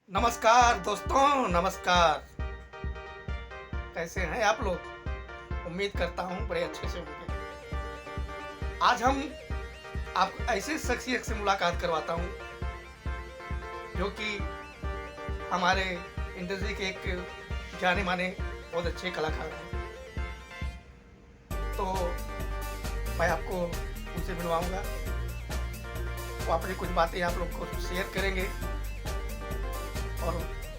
नमस्कार दोस्तों, नमस्कार। कैसे हैं आप लोग? उम्मीद करता हूँ बड़े अच्छे से होंगे। आज हम आपको ऐसे शख्सियत से मुलाकात करवाता हूँ जो कि हमारे इंडस्ट्री के एक जाने माने बहुत अच्छे कलाकार हैं। तो मैं आपको उनसे मिलवाऊंगा। वो अपनी कुछ बातें आप लोग को शेयर करेंगे और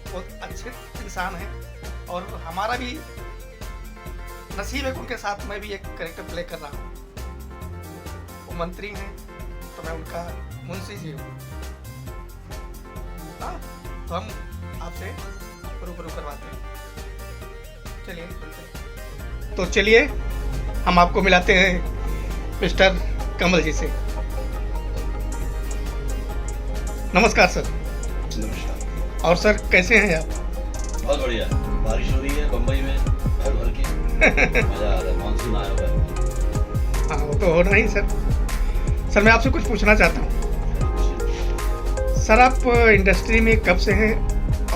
बहुत अच्छे इंसान हैं और हमारा भी नसीब है कि उनके साथ मैं भी एक कैरेक्टर प्ले कर रहा हूँ। वो मंत्री हैं तो मैं उनका मुंशी जी हूँ। हाँ, तो हम आपसे रूबरू करवाते हैं। चलिए मिलते हैं। तो चलिए हम आपको मिलाते हैं मिस्टर कमल जी से। नमस्कार सर। नमस्कार। और सर कैसे हैं आप? बहुत बढ़िया। बारिश हो रही है बम्बई में भर भर के। मजा आ रहा है, मानसून आया हुआ है। हाँ, वो तो होना ही सर। सर मैं आपसे कुछ पूछना चाहता हूँ। सर आप इंडस्ट्री में कब से हैं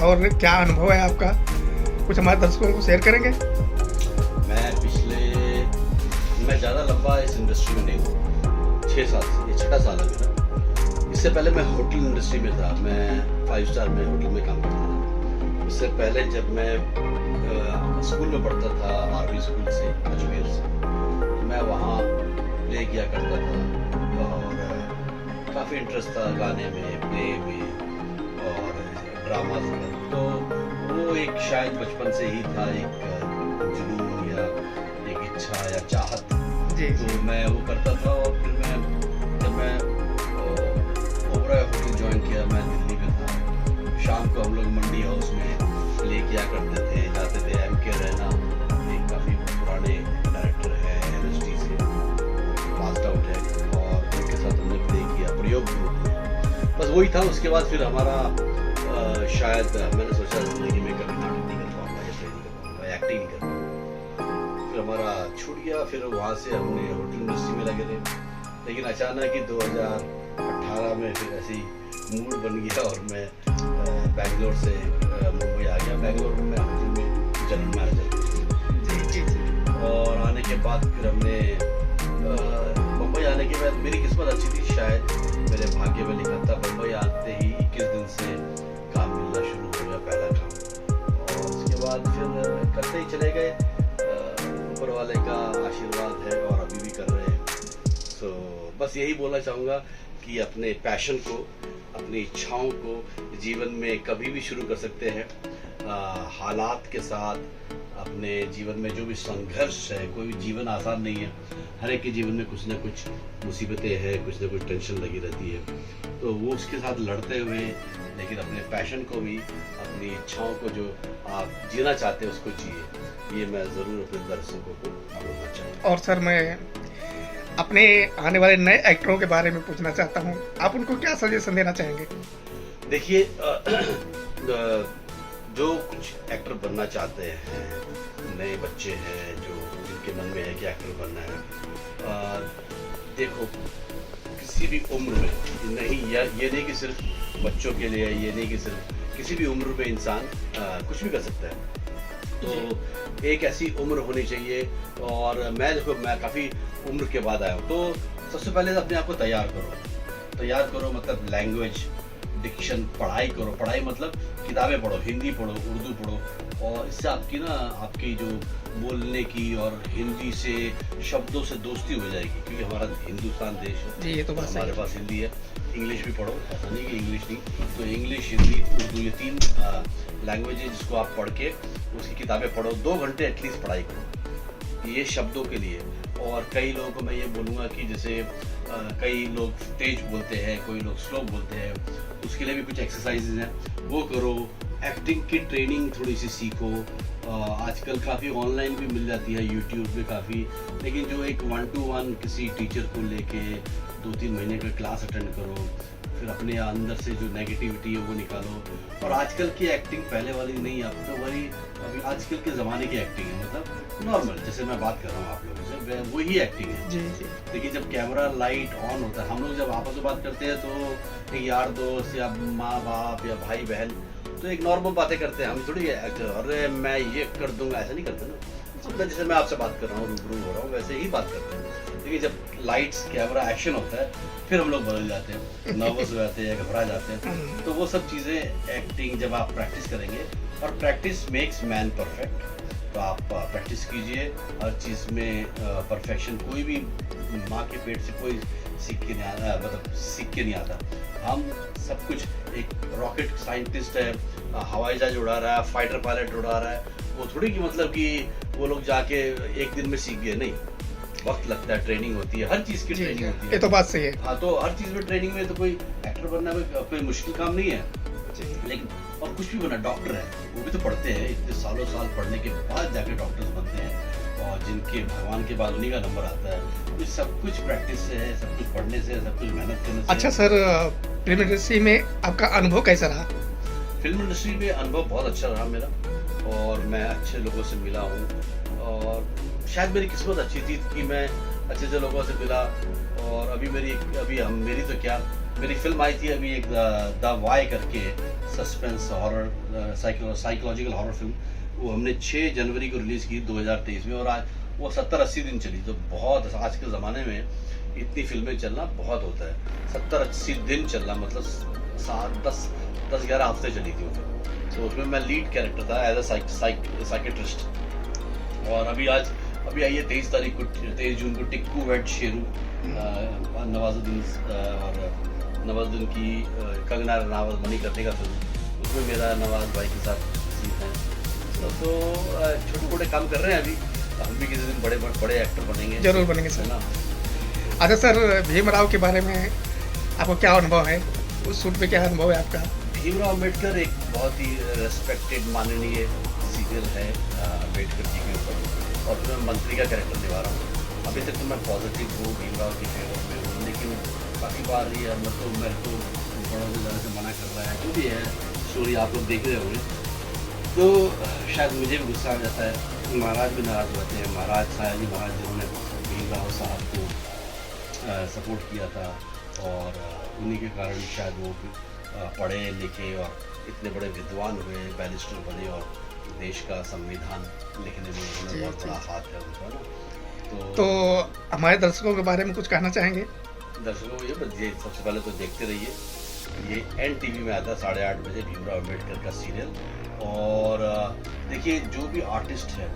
और क्या अनुभव है आपका? कुछ हमारे दर्शकों को शेयर करेंगे? मैं ज़्यादा लंबा इस इंडस्ट्री में नहीं हूँ। 6 साल से, ये 6ठा साल है मेरा। इससे पहले मैं होटल इंडस्ट्री में था। मैं 5 स्टार में होटल में काम करता था। उससे पहले जब मैं स्कूल में पढ़ता था, आर्मी स्कूल से अजमेर से, तो मैं वहाँ प्ले किया करता था और काफ़ी इंटरेस्ट था गाने में, प्ले में और ड्रामा में। तो वो एक शायद बचपन से ही था, एक जुनून या एक इच्छा या चाहत। जी। तो मैं वो करता था और फिर जब मैं ओबराय होटल ज्वाइन किया, मैं दिल्ली में था। शाम को हम लोग मंडी हाउस में प्ले किया करते थे, जाते थे। M.K. रैना एक काफ़ी पुराने डायरेक्टर है NSD से, पास आउट है, और उनके साथ हमने प्ले किया, प्रयोग ग्रुप में। बस वही था। उसके बाद फिर हमारा शायद मैंने सोचा जिंदगी में कभी नाटक नहीं कर पाऊंगा या प्ले नहीं कर पाऊंगा, एक्टिंग नहीं कर पाऊंगा। फिर हमारा छूट गया। फिर वहाँ से हमने होटल इंडस्ट्री में लगे थे। लेकिन अचानक ही 2018 में फिर ऐसी मूड बन गया और मैं बैंगलोर से मुंबई आ गया। बैंगलोर में मैं होटल में जनरल मैनेजर। जी। और आने के बाद फिर हमने मुंबई आने के बाद मेरी किस्मत अच्छी थी, शायद मेरे भाग्य में लिखा था। मुंबई आते ही 21 दिन से काम मिलना शुरू हो गया, पहला काम। और उसके बाद फिर करते ही चले गए। ऊपर वाले का आशीर्वाद है और अभी भी कर रहे हैं। तो बस यही बोलना चाहूँगा कि अपने पैशन को, अपनी इच्छाओं को जीवन में कभी भी शुरू कर सकते हैं। हालात के साथ अपने जीवन में जो भी संघर्ष है, कोई भी जीवन आसान नहीं है। हर एक के जीवन में कुछ ना कुछ मुसीबतें हैं, कुछ ना कुछ टेंशन लगी रहती है। तो वो उसके साथ लड़ते हुए, लेकिन अपने पैशन को भी, अपनी इच्छाओं को जो आप जीना चाहते हैं उसको जिए। ये मैं ज़रूर अपने दर्शकों को बोलना चाहूँगा। और सर मैं अपने आने वाले नए एक्टरों के बारे में पूछना चाहता हूँ। आप उनको क्या सजेशन देना चाहेंगे? देखिए, जो कुछ एक्टर बनना चाहते हैं, नए बच्चे हैं जो जिनके मन में है कि एक्टर बनना है, देखो किसी भी उम्र में नहीं, ये नहीं कि सिर्फ बच्चों के लिए, ये नहीं कि सिर्फ किसी भी उम्र में इंसान कुछ भी कर सकता है। तो एक ऐसी उम्र होनी चाहिए। और मैं काफ़ी उम्र के बाद आया हूँ, तो सबसे पहले तो अपने आप को तैयार करो। मतलब लैंग्वेज, डिक्शन, पढ़ाई करो। पढ़ाई मतलब किताबें पढ़ो, हिंदी पढ़ो, उर्दू पढ़ो, और इससे आपकी जो बोलने की और हिंदी से, शब्दों से दोस्ती हो जाएगी। क्योंकि हमारा हिंदुस्तान देश है जी, ये तो बात हमारे सही है। पास हिंदी है। इंग्लिश भी पढ़ो, ऐसा नहीं कि इंग्लिश नहीं। तो इंग्लिश, हिंदी, उर्दू, ये 3 लैंग्वेज है जिसको आप पढ़ के उसकी किताबें पढ़ो। 2 घंटे एटलीस्ट पढ़ाई करो ये शब्दों के लिए। और कई लोगों को मैं ये बोलूँगा कि जैसे कई लोग तेज बोलते हैं, कोई लोग स्लो बोलते हैं, उसके लिए भी कुछ एक्सरसाइजेज हैं, वो करो। एक्टिंग की ट्रेनिंग थोड़ी सी सीखो। आजकल काफ़ी ऑनलाइन भी मिल जाती है, यूट्यूब पे काफ़ी। लेकिन जो एक 1 to 1 किसी टीचर को लेके 2-3 महीने का क्लास अटेंड करो, फिर अपने अंदर से जो नेगेटिविटी है वो निकालो। और आजकल की एक्टिंग पहले वाली नहीं, अब तो अभी आजकल के ज़माने की एक्टिंग है। मतलब नॉर्मल, जैसे मैं बात कर रहा हूँ आप लोगों से, वही एक्टिंग है। जी। देखिए, जब कैमरा लाइट ऑन होता है, हम लोग जब आपस में बात करते हैं तो एक यार दोस्त या माँ बाप या भाई बहन तो एक नॉर्मल बातें करते हैं हम, थोड़ी एक्टर अरे मैं ये कर दूंगा ऐसा नहीं करते ना। अपना जैसे मैं आपसे बात कर रहा हूँ, रूबरू हो रहा हूँ, वैसे ही बात करते हैं। लेकिन जब लाइट्स कैमरा एक्शन होता है फिर हम लोग बदल जाते हैं, नर्वस हो जाते हैं, घबरा जाते हैं। तो वो सब चीज़ें एक्टिंग जब आप प्रैक्टिस करेंगे, और प्रैक्टिस मेक्स मैन परफेक्ट, तो आप प्रैक्टिस कीजिए हर चीज़ में। परफेक्शन कोई भी माँ के पेट से कोई सीख के नहीं आता, मतलब सीख के नहीं आता। हम सब कुछ, एक रॉकेट साइंटिस्ट है, हवाई जहाज उड़ा रहा है, फाइटर पायलट उड़ा रहा है, वो थोड़ी कि मतलब कि वो लोग जाके एक दिन में सीख गए, नहीं। वक्त लगता है, ट्रेनिंग होती है, हर चीज़ की ट्रेनिंग होती है। ये तो बात सही है। हाँ, तो हर चीज़ में ट्रेनिंग में तो कोई एक्टर बनना कोई मुश्किल काम नहीं है। लेकिन और कुछ भी बना, डॉक्टर है वो भी तो पढ़ते हैं, इतने सालों साल पढ़ने के बाद जाके डॉक्टर्स बनते हैं, और जिनके भगवान के बाद उन्हीं का नंबर आता है। तो सब कुछ प्रैक्टिस से है, सब कुछ पढ़ने से है, सब कुछ मेहनत करने से। अच्छा सर, फिल्म इंडस्ट्री में आपका अनुभव कैसा रहा? फिल्म इंडस्ट्री में अनुभव बहुत अच्छा रहा मेरा, और मैं अच्छे लोगों से मिला हूँ, और शायद मेरी किस्मत अच्छी थी कि मैं अच्छे अच्छे लोगों से मिला। और अभी मेरी तो क्या, मेरी फिल्म आई थी अभी एक द वाई करके, suspense horror psychological horror film, वो हमने 6 जनवरी को रिलीज़ की 2023 में, और आज वो 70-80 दिन चली। तो बहुत, आज के ज़माने में इतनी फिल्में चलना बहुत होता है। 70-80 दिन चलना मतलब 10-11 हफ्ते चली थी वो फिल्म। तो उसमें मैं लीड कैरेक्टर था एज अ साइकेट्रिस्ट। और अभी आई है 23 जून को टिक्कू वेड शेरू, नवाजुद्दीन और की कंगना रनावत मणिकर्णिका का फिल्म। उसमें मेरा नवाज भाई के साथ सीन है। तो छोटे मोटे काम कर रहे हैं अभी, हम भी किसी दिन बड़े एक्टर बनेंगे। जरूर बनेंगे सर। ना। अच्छा सर, भीमराव के बारे में आपको क्या अनुभव है? उस शूट पे क्या अनुभव है आपका? भीमराव अम्बेडकर एक बहुत ही रेस्पेक्टेड माननीय सीरियल है अम्बेडकर जी के ऊपर, और उसमें मैं मंत्री का कैरेक्टर निभा रहा हूँ। अभी तक तो मैं पॉजिटिव हूँ, भीमराव की फेवर में हूँ, लेकिन काफ़ी बार ये मेरे को बड़ों से ज़्यादा से मना कर रहा है। जो भी है स्टोरी आप लोग देख रहे होंगे, तो शायद मुझे भी गुस्सा आ जाता है। महाराज भी नाराज़ होते हैं। महाराज सायाजी महाराज जिन्होंने भीमराव साहब को सपोर्ट किया था, और उन्हीं के कारण शायद वो पढ़े लिखे और इतने बड़े विद्वान हुए, बैरिस्टर बने, और देश का संविधान लिखने में उन्होंने बहुत बड़ा हाथ है उनका ना। तो हमारे दर्शकों के बारे में कुछ कहना चाहेंगे? दर्शकों को ये सबसे पहले तो देखते रहिए, ये NTV में आता है 8:30 बजे, भीमराव अम्बेडकर का सीरियल। और देखिए, जो भी आर्टिस्ट है,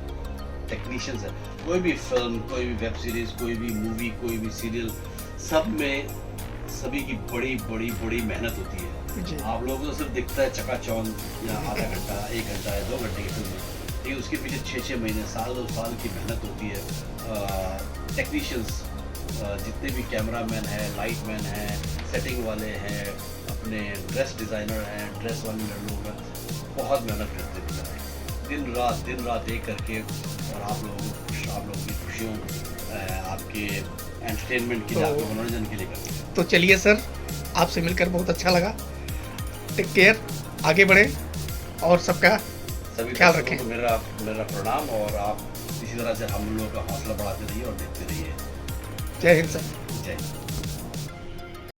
टेक्नीशियंस है, कोई भी फिल्म, कोई भी वेब सीरीज, कोई भी मूवी, कोई भी सीरियल, सब में सभी की बड़ी मेहनत होती है। आप लोगों को सिर्फ दिखता है चकाचौंध, या आधा घंटा, 1 घंटा या 2 घंटे की फिल्म, लेकिन उसके पीछे 6-6 महीने, साल 2 साल की मेहनत होती है। टेक्नीशियंस जितने भी कैमरामैन हैं, लाइटमैन हैं, सेटिंग वाले हैं, अपने ड्रेस डिज़ाइनर हैं, ड्रेस वाले लोग हैं, बहुत मेहनत करते हैं दिन रात एक करके, और आप लोगों की खुशियों, आपके एंटरटेनमेंट के लिए, आपके मनोरंजन के लिए करते हैं। तो चलिए सर, आपसे मिलकर बहुत अच्छा लगा। टेक केयर, आगे बढ़े, और सबका सभी ख्याल रखें। को मेरा प्रणाम, और आप इसी तरह से हम लोगों का हौसला बढ़ाते रहिए और देखते रहिए। जय हिंद सर। जय हिंद।